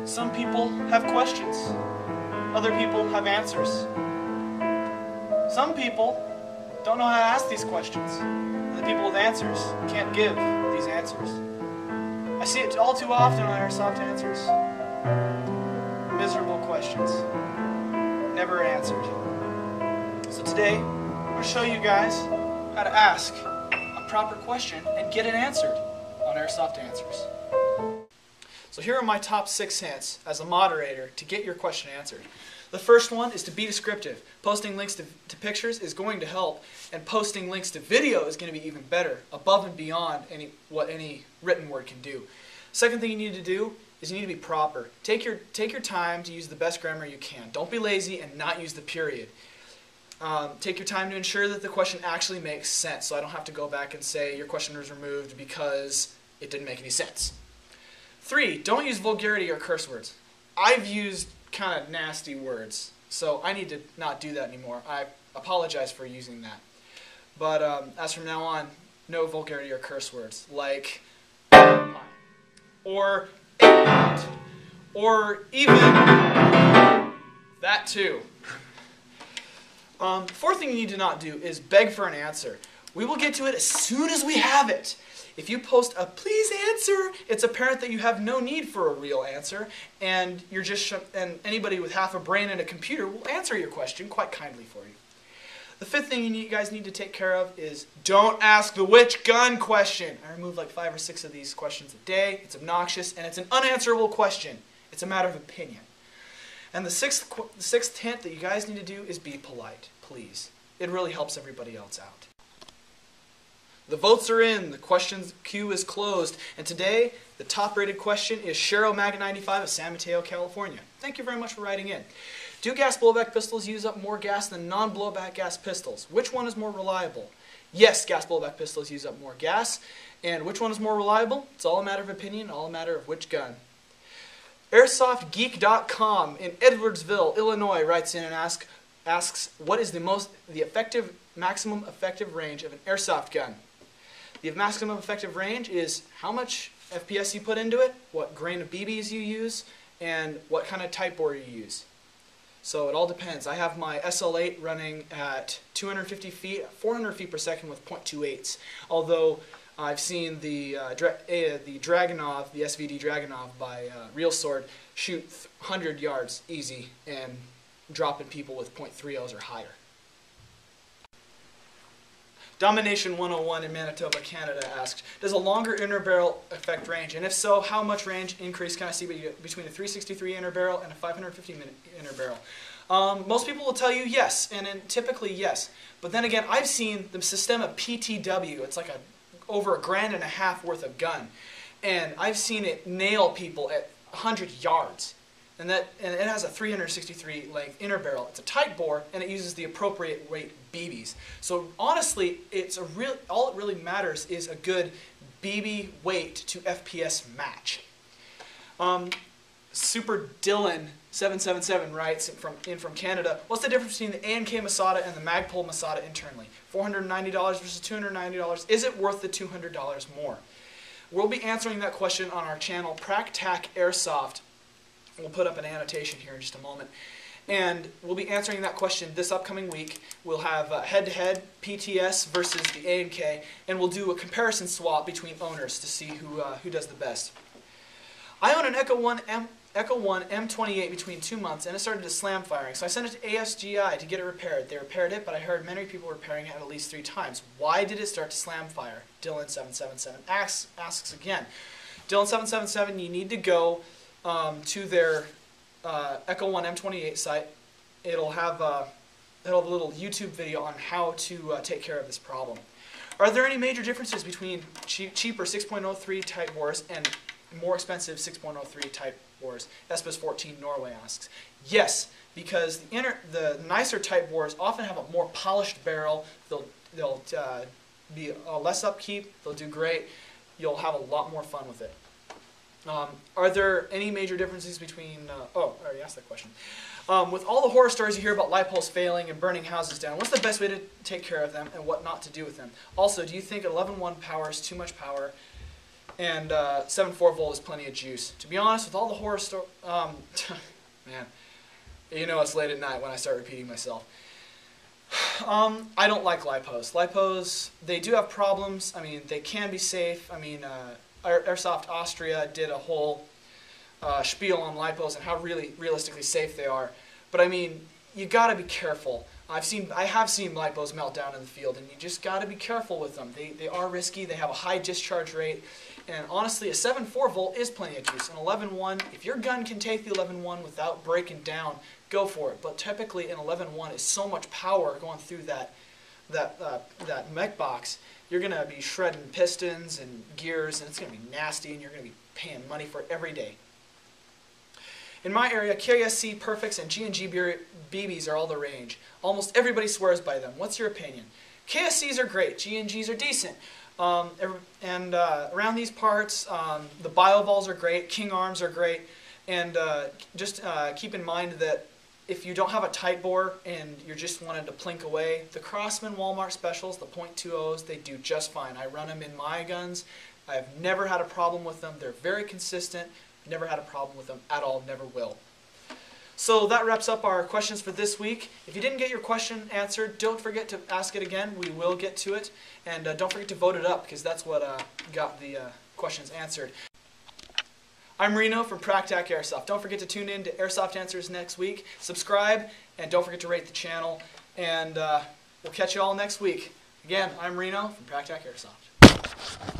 Some people have questions. Other people have answers. Some people don't know how to ask these questions. And the people with answers can't give these answers. I see it all too often on Airsoft Answers. Miserable questions. Never answered. So today, I'm going to show you guys how to ask a proper question and get it answered on Airsoft Answers. So here are my top 6 hints as a moderator to get your question answered. The first one is to be descriptive. Posting links to pictures is going to help, and posting links to video is going to be even better, above and beyond what any written word can do. Second thing you need to do is you need to be proper. Take your time to use the best grammar you can. Don't be lazy and not use the period. Take your time to ensure that the question actually makes sense, so I don't have to go back and say your question was removed because it didn't make any sense. 3, don't use vulgarity or curse words. I've used kind of nasty words, so I need to not do that anymore. I apologize for using that. But as from now on, no vulgarity or curse words, like or or even that too. Fourth thing you need to not do is beg for an answer. We will get to it as soon as we have it. If you post a "please answer," it's apparent that you have no need for a real answer, and and anybody with half a brain and a computer will answer your question quite kindly for you. The fifth thing you guys need to take care of is don't ask the which gun question. I remove like 5 or 6 of these questions a day. It's obnoxious, and it's an unanswerable question. It's a matter of opinion. And the sixth hint that you guys need to do is be polite, please. It really helps everybody else out. The votes are in, the questions queue is closed, and today the top rated question is Cheryl Maggot 95 of San Mateo, California. Thank you very much for writing in. Do gas blowback pistols use up more gas than non-blowback gas pistols? Which one is more reliable? Yes, gas blowback pistols use up more gas. And which one is more reliable? It's all a matter of opinion, all a matter of which gun. AirsoftGeek.com in Edwardsville, Illinois writes in and asks what is the maximum effective range of an airsoft gun? The maximum effective range is how much FPS you put into it, what grain of BBs you use, and what kind of type bore you use. So it all depends. I have my SL8 running at 250 feet, 400 feet per second with .28s. Although I've seen the Dragunov, the SVD Dragunov by Real Sword shoot 100 yards easy and dropping people with .30s or higher. Domination 101 in Manitoba, Canada asked, does a longer inner barrel affect range? And if so, how much range increase can I see between a 363 inner barrel and a 550 inner barrel? Most people will tell you yes, and typically yes. But then again, I've seen the Systema PTW. It's like over $1.50 worth of gun. And I've seen it nail people at 100 yards. And it has a 363 length inner barrel. It's a tight bore, and it uses the appropriate weight BBs. So honestly, all it really matters is a good BB weight to FPS match. Super Dylan 777 writes from Canada, what's the difference between the A&K Masada and the Magpul Masada internally? $490 versus $290. Is it worth the $200 more? We'll be answering that question on our channel, Practac Airsoft. We'll put up an annotation here in just a moment. And we'll be answering that question this upcoming week. We'll have head-to-head PTS versus the A&K, and we'll do a comparison swap between owners to see who does the best. I own an Echo 1 M28 between 2 months, and it started to slam firing. So I sent it to ASGI to get it repaired. They repaired it, but I heard many people repairing it at least 3 times. Why did it start to slam fire? Dylan777 asks again. Dylan777, you need to go to their Echo 1 M28 site. It'll have a little YouTube video on how to take care of this problem. Are there any major differences between cheaper 6.03 type bores and more expensive 6.03 type bores? Espus 14 Norway asks. Yes, because the nicer type bores often have a more polished barrel. They'll be less upkeep. They'll do great. You'll have a lot more fun with it. Are there any major differences between... oh, I already asked that question. With all the horror stories you hear about light poles failing and burning houses down, what's the best way to take care of them and what not to do with them? Also, do you think 11.1 power is too much power? and 7.4 volt is plenty of juice. To be honest, with all the horror stories, man, you know it's late at night when I start repeating myself. I don't like lipos. Lipos, they do have problems. I mean, they can be safe. I mean, Airsoft Austria did a whole spiel on lipos and how really realistically safe they are. But I mean, you gotta be careful. I have seen lipos melt down in the field, and you just gotta be careful with them. They are risky. They have a high discharge rate, and honestly, a 7.4 volt is plenty of juice. An 11.1, if your gun can take the 11.1 without breaking down, go for it. But typically, an 11.1 is so much power going through that mech box. You're gonna be shredding pistons and gears, and it's gonna be nasty, and you're gonna be paying money for it every day. In my area, KSC Perfects and G&G BBs are all the rage. Almost everybody swears by them. What's your opinion? KSCs are great. G&Gs are decent. Around these parts, the BioVols are great. King Arms are great. And just keep in mind that if you don't have a tight bore and you're just wanting to plink away, the Crossman Walmart specials, the .20s, they do just fine. I run them in my guns. I've never had a problem with them. They're very consistent. Never had a problem with them at all, never will. So that wraps up our questions for this week. If you didn't get your question answered, don't forget to ask it again. We will get to it. And don't forget to vote it up, because that's what got the questions answered. I'm Reno from Practac Airsoft. Don't forget to tune in to Airsoft Answers next week. Subscribe, and don't forget to rate the channel. And we'll catch you all next week. Again, I'm Reno from Practac Airsoft.